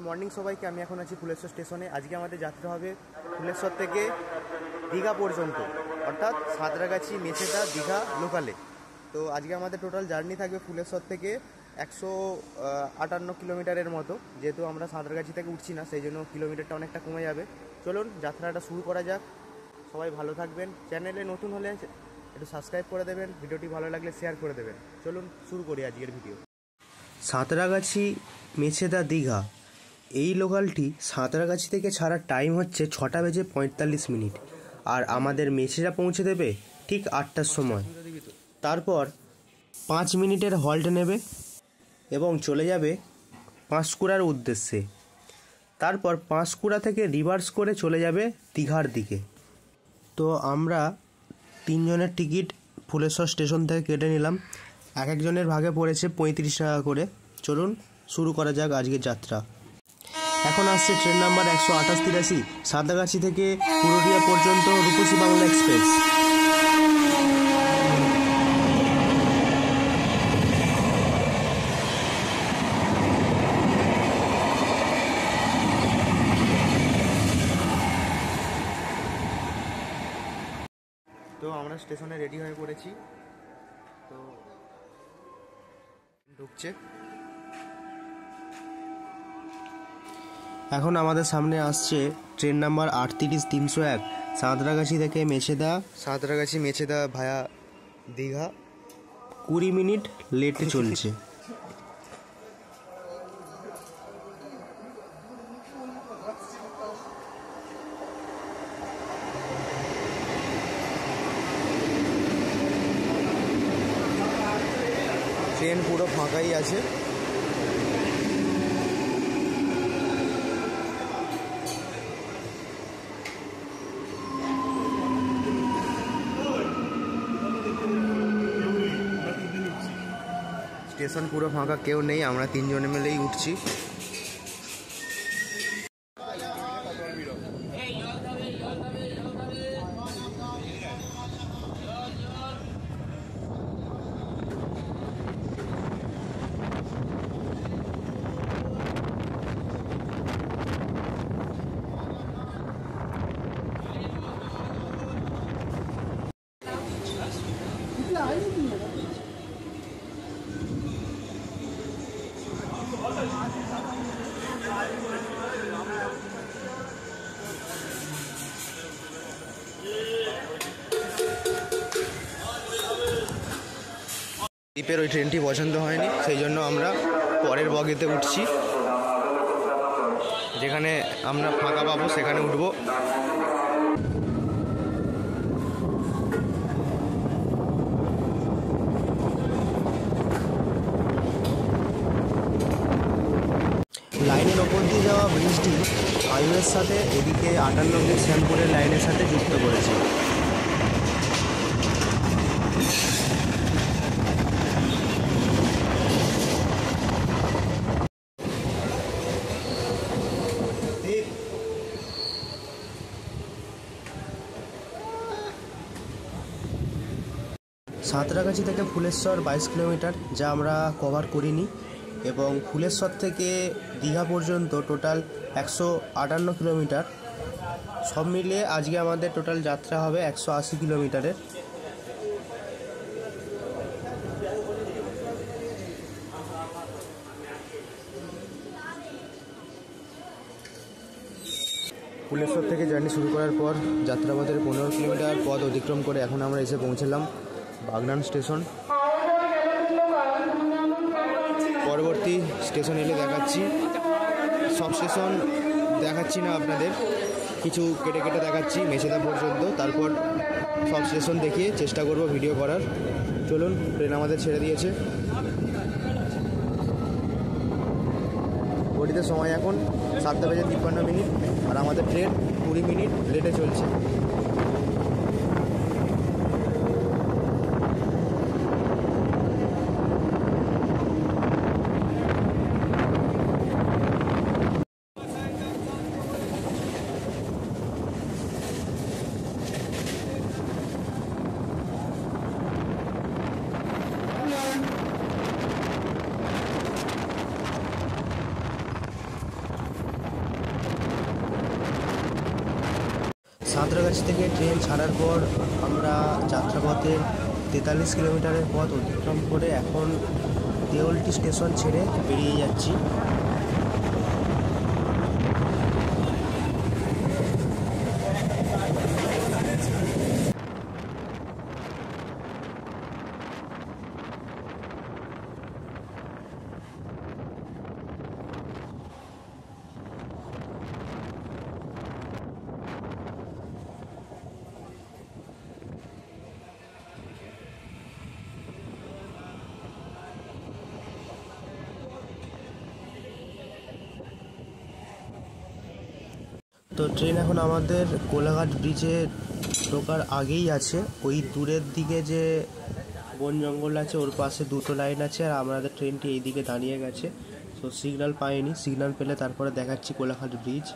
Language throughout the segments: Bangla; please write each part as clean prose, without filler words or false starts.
মর্নিং সবাইকে। আমি এখন আছি ফুলেশ্বর স্টেশনে। আজকে আমাদের যাত্রা হবে ফুলেশ্বর থেকে দীঘা পর্যন্ত, অর্থাৎ সাঁতরাগাছি, মেচেদা, দীঘা লোকালে। তো আজকে আমাদের টোটাল জার্নি থাকবে ফুলেশ্বর থেকে 158 কিলোমিটারের মতো। যেহেতু আমরা সাঁতরাগাছি থেকে উঠছি না, সেই জন্য কিলোমিটারটা অনেকটা কমে যাবে। চলুন যাত্রাটা শুরু করা যাক। সবাই ভালো থাকবেন। চ্যানেলে নতুন হলে একটু সাবস্ক্রাইব করে দেবেন, ভিডিওটি ভালো লাগলে শেয়ার করে দেবেন। চলুন শুরু করি আজকের ভিডিও। সাঁতরাগাছি, মেচেদা, দীঘা এই লোকালটি সাঁতরাগাছি থেকে ছাড়ার টাইম হচ্ছে 6:45, আর আমাদের মেচেদা পৌঁছে দেবে ঠিক 8টার সময়। তারপর 5 মিনিটের হল্ট নেবে এবং চলে যাবে পাঁশকুড়ার উদ্দেশ্যে। তারপর পাঁশকুড়া থেকে রিভার্স করে চলে যাবে দীঘার দিকে। তো আমরা 3 জনের টিকিট ফুলেশ্বর স্টেশন থেকে কেটে নিলাম। এক একজনের ভাগে পড়েছে 35 টাকা করে। চলুন শুরু করা যাক আজকের যাত্রা। এখন আসছে ট্রেন নাম্বার 128-83 সাঁতরাগাছি থেকে পুরুলিয়া পর্যন্ত রূপসী বাংলা এক্সপ্রেস। তো আমরা স্টেশনে রেডি হয়ে পড়েছি। তো ঢুকছে। এখন আমাদের সামনে আসছে ট্রেন নাম্বার 38-301 সাঁতরাগাছি থেকে মেচেদা, সাঁতরাগাছি মেচেদা ভায়া দীঘা। 20 মিনিট লেটে চলছে। ট্রেন পুরো ফাঁকাই আছে। স্টেশন পুরো ফাঁকা, কেউ নেই। আমরা 3 জনে মিলেই উঠছি। দীপের ওই ট্রেনটি পছন্দ হয়নি, সেই জন্য আমরা পরের বগিতে উঠছি। যেখানে আমরা ফাঁকা পাবো সেখানে উঠবো। লাইনের ওপর দিয়ে যাওয়া ব্রিজটি হাইওয়ের সাথে এদিকে 58 শ্যামপুরের লাইনের সাথে যুক্ত করেছে। সাঁতরাগাছি থেকে ফুলেশ্বর 22 কিলোমিটার, যা আমরা কভার করিনি। এবং ফুলেশ্বর থেকে দীঘা পর্যন্ত টোটাল 158 কিলোমিটার। সব মিলিয়ে আজকে আমাদের টোটাল যাত্রা হবে 180 কিলোমিটারের। ফুলেশ্বর থেকে জার্নি শুরু করার পর যাত্রাপথের 15 কিলোমিটার পথ অতিক্রম করে এখন আমরা এসে পৌঁছলাম বাগনান স্টেশন। পরবর্তী স্টেশন এলে দেখাচ্ছি। সব স্টেশন দেখাচ্ছি না আপনাদের, কিছু কেটে কেটে দেখাচ্ছি মেচেদা পর্যন্ত। তারপর সব স্টেশন দেখিয়ে চেষ্টা করব ভিডিও করার। চলুন, ট্রেন আমাদের ছেড়ে দিয়েছে। ঘড়িতে সময় এখন 7:53, আর আমাদের ট্রেন 20 মিনিট লেটে চলছে। সাঁতরাগাছি থেকে ট্রেন ছাড়ার পর আমরা যাত্রাপথের 43 কিলোমিটারের পথ অতিক্রম করে এখন দেওলটি স্টেশন ছেড়ে বেরিয়ে যাচ্ছি। তো ট্রেন এখন আমাদের কোলাঘাট ব্রিজে ঢোকার আগেই আছে। ওই দূরের দিকে যে বন জঙ্গল আছে ওর পাশে দুটো লাইন আছে, আর আমাদের ট্রেনটি এই দিকে দাঁড়িয়ে গেছে। তো সিগন্যাল পাইনি, সিগন্যাল পেলে তারপরে দেখাচ্ছি কোলাঘাট ব্রিজ।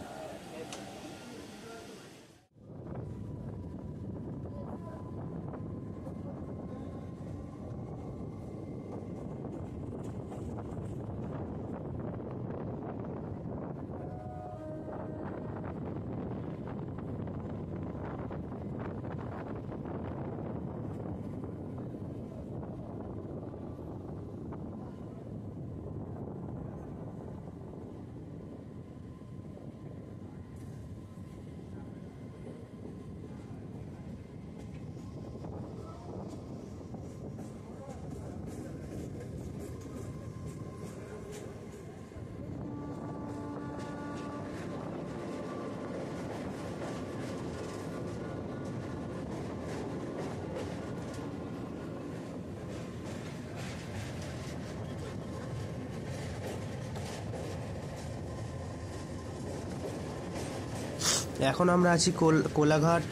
এখন আমরা আছি কোলাঘাট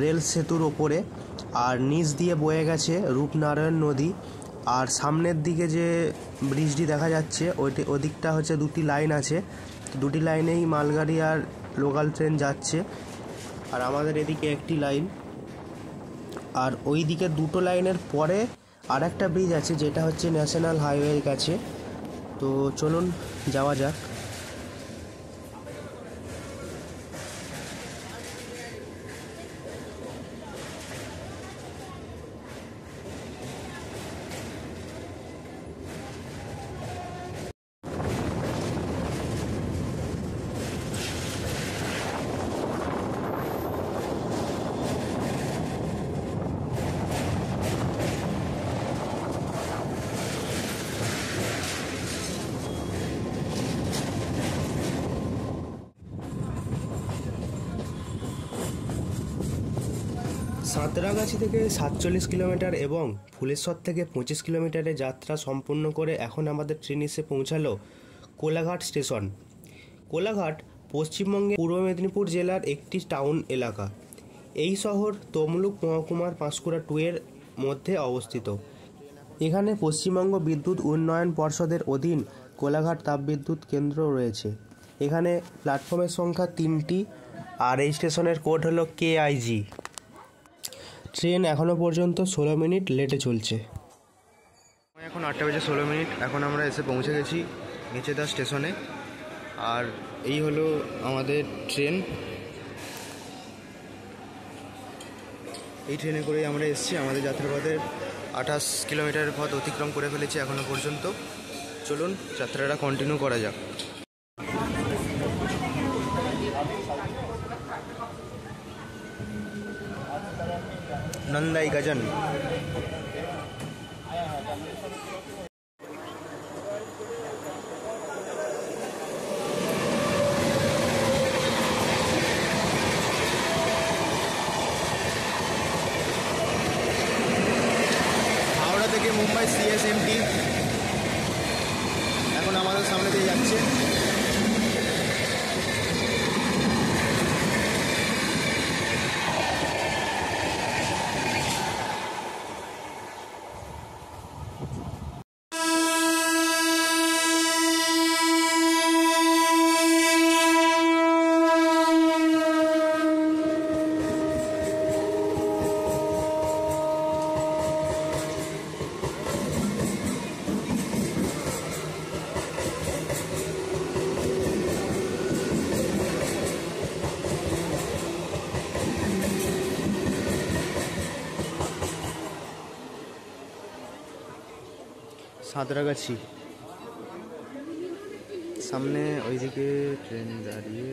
রেল সেতুর ওপরে, আর নিচ দিয়ে বয়ে গেছে রূপনারায়ণ নদী। আর সামনের দিকে যে ব্রিজটি দেখা যাচ্ছে ওদিকটা হচ্ছে দুটি লাইন আছে, দুটি লাইনেই মালগাড়ি আর লোকাল ট্রেন যাচ্ছে। আর আমাদের এদিকে একটি লাইন, আর ওই দিকে দুটো লাইনের পরে আর একটা ব্রিজ আছে যেটা হচ্ছে ন্যাশনাল হাইওয়ের কাছে। তো চলুন যাওয়া যাক। সাঁতরাগাছি থেকে 47 কিলোমিটার এবং ফুলেশ্বর থেকে 25 কিলোমিটারের যাত্রা সম্পূর্ণ করে এখন আমাদের ট্রেন এসে পৌঁছালো কোলাঘাট স্টেশন। কোলাঘাট পশ্চিমবঙ্গের পূর্ব মেদিনীপুর জেলার একটি টাউন এলাকা। এই শহর তমলুক মহকুমার পাঁশকুড়া 2 এর মধ্যে অবস্থিত। এখানে পশ্চিমবঙ্গ বিদ্যুৎ উন্নয়ন পর্ষদের অধীন কোলাঘাট তাপবিদ্যুৎ কেন্দ্র রয়েছে। এখানে প্ল্যাটফর্মের সংখ্যা 3টি, আর এই স্টেশনের কোড হলো KIG। ট্রেন এখনও পর্যন্ত 16 মিনিট লেটে চলছে। এখন 8:16। এখন আমরা এসে পৌঁছে গেছি মেচেদা স্টেশনে। আর এই হলো আমাদের ট্রেন। এই ট্রেনে করেই আমরা এসেছি। আমাদের যাত্রাপথের 28 কিলোমিটারের পথ অতিক্রম করে ফেলেছি এখনও পর্যন্ত। চলুন যাত্রাটা কন্টিনিউ করা যাক। नंदाई गजन। हावड़ा থেকে মুম্বাই CSMT এখন আমাদের সামনে দিয়ে যাচ্ছে। সাঁতরাগাছি। সামনে ওইদিকে ট্রেন দাঁড়িয়ে।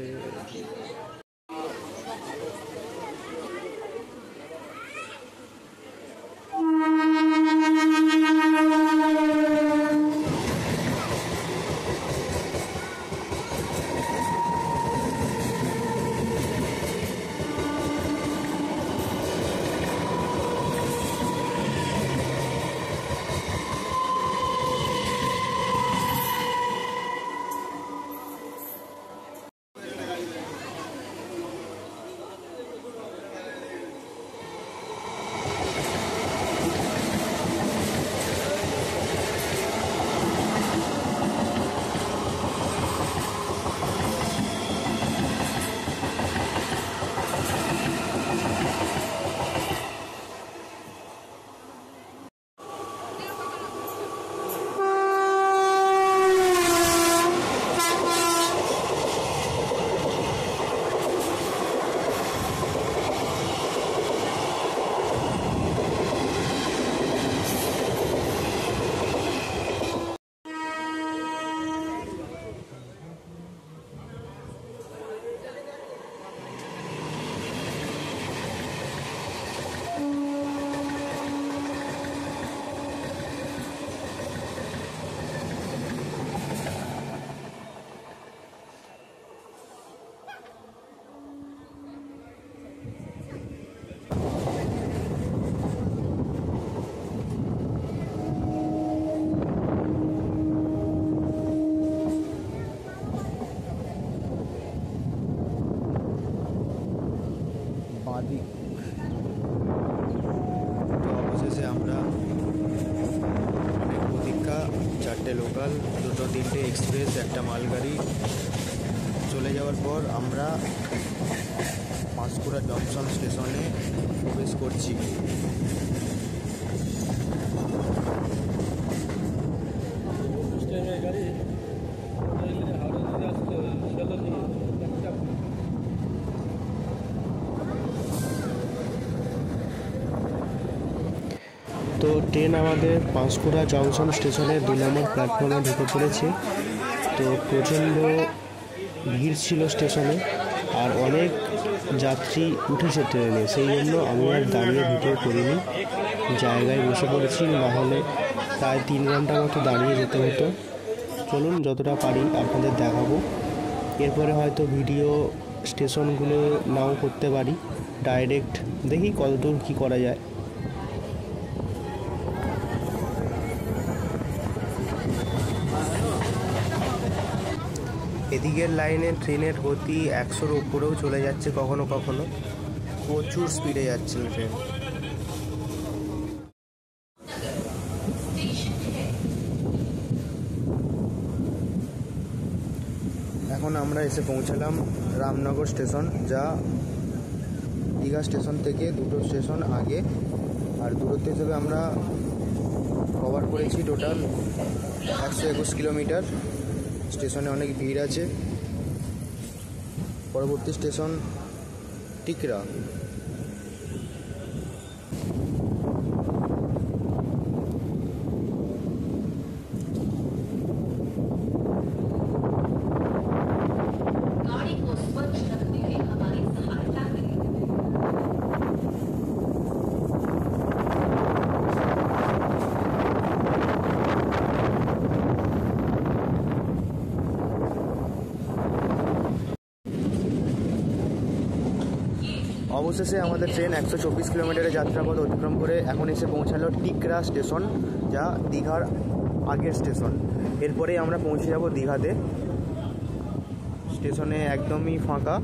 বাঁদিক। তো অবশেষে আমরা অনেক প্রতীক্ষা, 4টে লোকাল, 2-3টে এক্সপ্রেস, একটা মালগাড়ি চলে যাওয়ার পর আমরা পাঁশকুড়া জংশন স্টেশনে প্রবেশ করছি। তো ট্রেন আমাদের পাঁশকুড়া জংশন স্টেশনের 2 নম্বর প্ল্যাটফর্মে ঢুকে পড়েছে। তো প্রচণ্ড ভিড় ছিল স্টেশনে, আর অনেক যাত্রী উঠেছে ট্রেনে, সেই জন্য আমি আর দাঁড়িয়ে ভিডিও করিনি, জায়গায় বসে পড়েছি, নাহলে প্রায় 3 ঘন্টা মতো দাঁড়িয়ে যেতে হতো। চলুন যতটা পারি আপনাদের দেখাবো। এরপরে হয়তো ভিডিও স্টেশনগুলো নাও করতে পারি, ডাইরেক্ট দেখি কতদূর কী করা যায়। এদিকের লাইনে ট্রেনের গতি 100-র উপরেও চলে যাচ্ছে, কখনো কখনো প্রচুর স্পিডে যাচ্ছে ট্রেন। এখন আমরা এসে পৌঁছালাম রামনগর স্টেশন, যা দীঘা স্টেশন থেকে 2টো স্টেশন আগে। আর দূরত্ব হিসেবে আমরা কভার করেছি টোটাল 121 কিলোমিটার। স্টেশনে অনেক ভিড় আছে। পরবর্তী স্টেশন টিকরা। অবশেষে আমাদের ট্রেন 124 কিলোমিটারের যাত্রাপথ অতিক্রম করে এখন এসে পৌঁছালো টিকরা স্টেশন, যা দীঘার আগের স্টেশন। এরপরেই আমরা পৌঁছে যাব দীঘাতে। স্টেশনে একদমই ফাঁকা।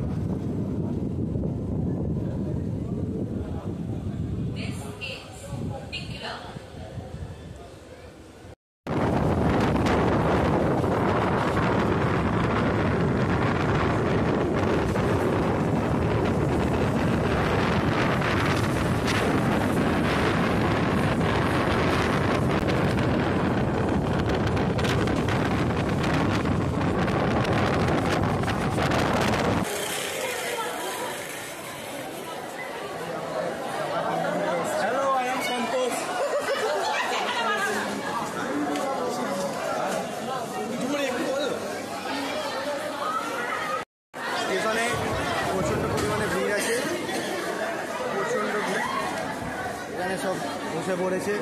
পড়েছে।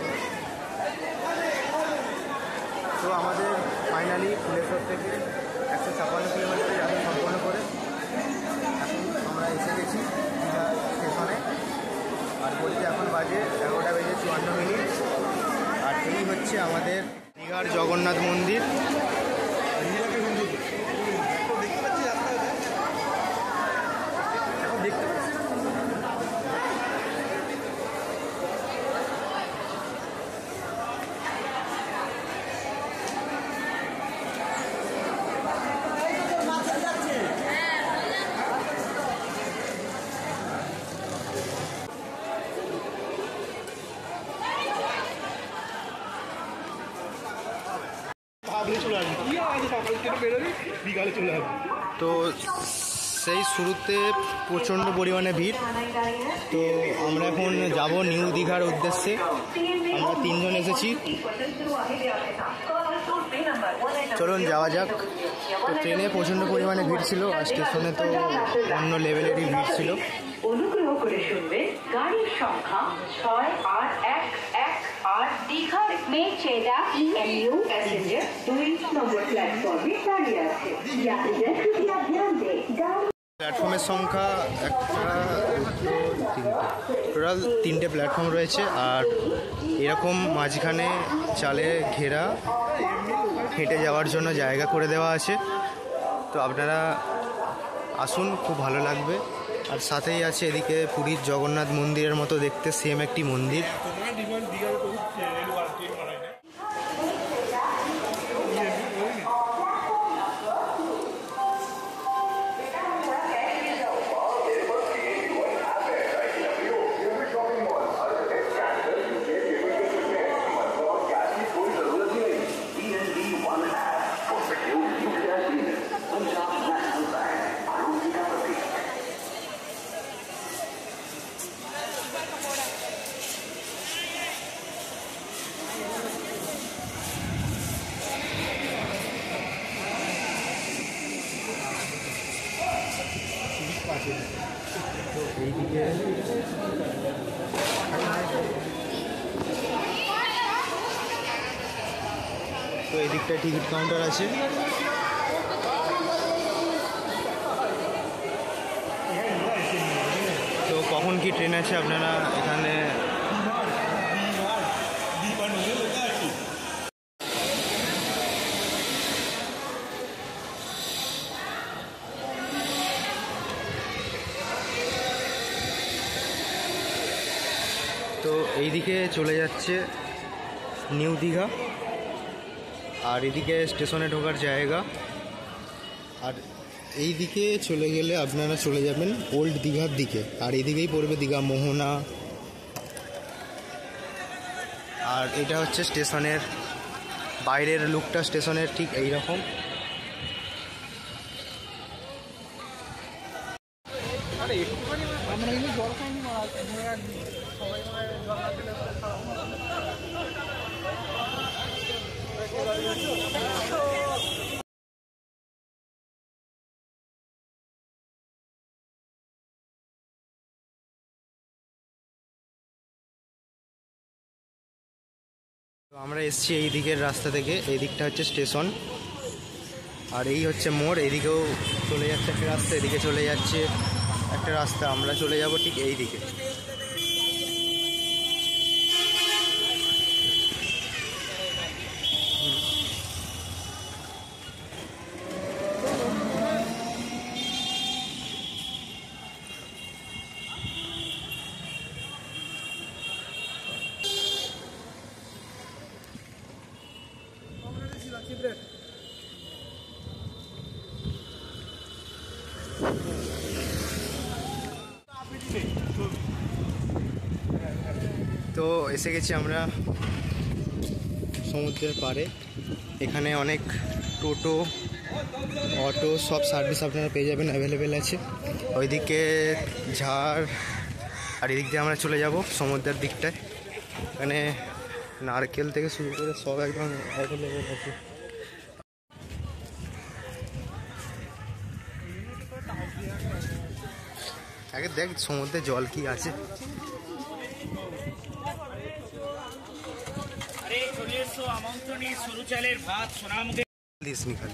তো আমাদের ফাইনালি ফুলেশ্বর থেকে 156 কিলোমিটার যাত্রা সম্পন্ন করে এখন আমরা এসে গেছি দীঘা স্টেশনে। আর বলতে এখন বাজে 11:54। আর এই হচ্ছে আমাদের দীঘার জগন্নাথ মন্দির। তো সেই শুরুতে প্রচণ্ড পরিমাণে ভিড়। তো আমরা এখন যাব নিউ দীঘার উদ্দেশ্যে। আমরা 3 জন এসেছি, চলুন যাওয়া যাক। তো ট্রেনে প্রচণ্ড পরিমাণে ভিড় ছিল, আর স্টেশনে তো অন্য লেভেলেরই ভিড় ছিল। অনুগ্রহ করে শুনবেন গাড়ির সংখ্যা 6811 দীঘার মেচেদা EMU প্যাসেঞ্জার 2 নম্বর প্ল্যাটফর্মে দাঁড়িয়ে আছে। যাত্রীরা কৃপয়া ধ্যান দেं। প্ল্যাটফর্মের সংখ্যা টোটাল 3টে প্ল্যাটফর্ম রয়েছে। আর এরকম মাঝখানে চালে ঘেরা হেঁটে যাওয়ার জন্য জায়গা করে দেওয়া আছে। তো আপনারা আসুন, খুব ভালো লাগবে। আর সাথেই আছে এদিকে পুরীর জগন্নাথ মন্দিরের মতো দেখতে সেম একটি মন্দির। তো এইদিকে টিকিট কাউন্টার আছে। তো কখন কি ট্রেন আছে আপনারা এখানে তো এইদিকে চলে যাচ্ছে নিউ দীঘা, আর এদিকে স্টেশনে ঢোকার জায়গা। আর এই দিকে চলে গেলে আপনারা চলে যাবেন ওল্ড দীঘার দিকে, আর এদিকেই পড়বে দীঘা মোহনা। আর এটা হচ্ছে স্টেশনের বাইরের লুকটা, স্টেশনের ঠিক এই রকম। তো আমরা এসেছি এই দিকের রাস্তা থেকে, এই দিকটা হচ্ছে স্টেশন, আর এই হচ্ছে মোড়। এদিকেও চলে যাচ্ছে একটা রাস্তা, এদিকে চলে যাচ্ছে একটা রাস্তা। আমরা চলে যাব ঠিক এই দিকে। তো এসে গেছি আমরা সমুদ্রের পাড়ে। এখানে অনেক টোটো, অটো সব সার্ভিস আপনারা পেয়ে যাবেন, অ্যাভেলেবেল আছে। ওইদিকে ঝাড়, আর এদিক দিয়ে আমরা চলে যাব সমুদ্রের দিকটায়। এখানে নারকেল থেকে শুরু করে সব একদম অ্যাভেলেবেল আছে। আগে দেখ সমুদ্রে জল কি আছে। আমন্ত্রণী সরু চালের ভাত সোনামুখে দিস নিখাল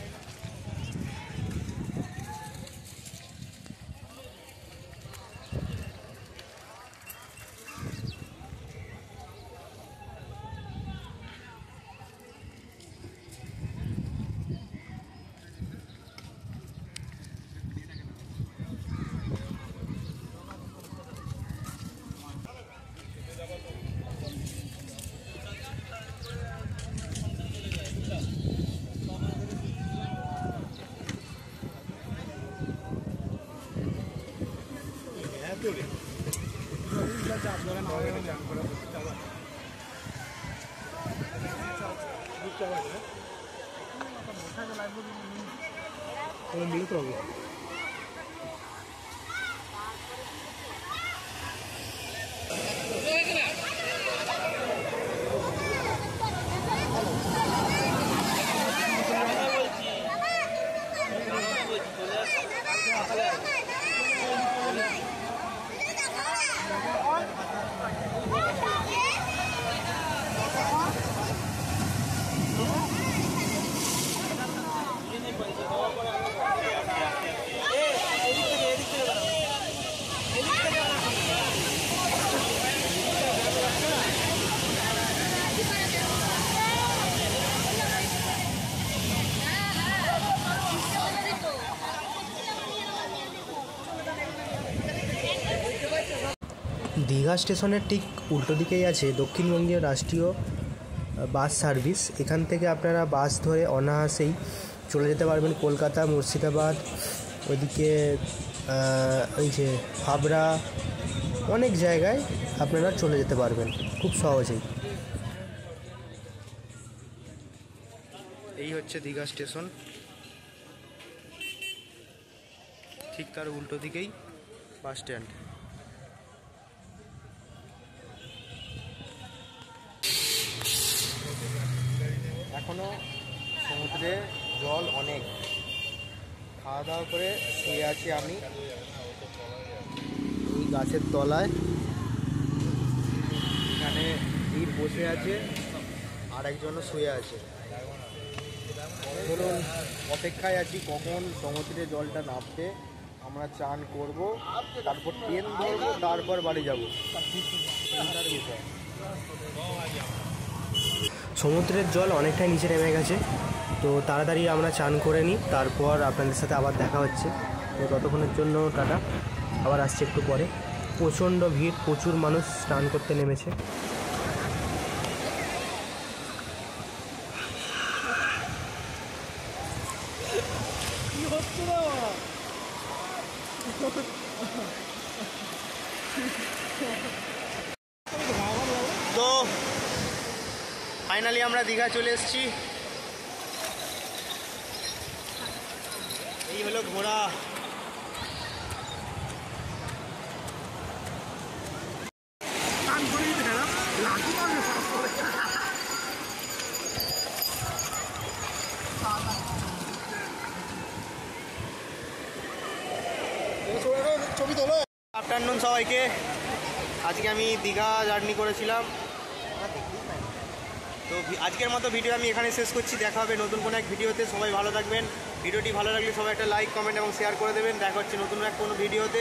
দীঘা স্টেশনের ঠিক উল্টো দিকেই আছে দক্ষিণবঙ্গীয় রাষ্ট্রীয় বাস সার্ভিস। এখান থেকে আপনারা বাস ধরে অনায়াসেই চলে যেতে পারবেন কলকাতা, মুর্শিদাবাদ, ওইদিকে ওই যে হাবড়া, অনেক জায়গায় আপনারা চলে যেতে পারবেন খুব সহজেই। এই হচ্ছে দীঘা স্টেশন, ঠিক তার উল্টো দিকেই বাস স্ট্যান্ড। এখনো সমুদ্রে জল অনেক। খাওয়া দাওয়া করে শুয়ে আছি আমি এই গাছের তলায়। এখানে বীর বসে আছে আর একজনও শুয়ে আছে। ধরুন অপেক্ষায় আছি কখন সমুদ্রে জলটা নামবে, আমরা চান করব, তারপর ট্রেন ধরবো, তারপর বাড়ি যাব। চিন্তার বিষয়। সমুদ্রের জল অনেকটাই নিচে নেমে গেছে, তো তাড়াতাড়ি আমরা চান করে নিই, তারপর আপনাদের সাথে আবার দেখা হচ্ছে। তো ততক্ষণের জন্য টাটা, আবার আসছে একটু পরে। প্রচণ্ড ভিড়, প্রচুর মানুষ স্নান করতে নেমেছে। তো ফাইনালি আমরা দীঘা চলে এসেছি। এই হলো ঘোড়া। আফটারনুন সবাইকে। আজকে আমি দীঘা জার্নি করেছিলাম। তো আজকের মতো ভিডিও আমি এখানে শেষ করছি। দেখা হবে নতুন কোনো এক ভিডিওতে। সবাই ভালো থাকবেন। ভিডিওটি ভালো লাগলে সবাই একটা লাইক, কমেন্ট এবং শেয়ার করে দেবেন। দেখা হচ্ছে নতুন এক কোনো ভিডিওতে।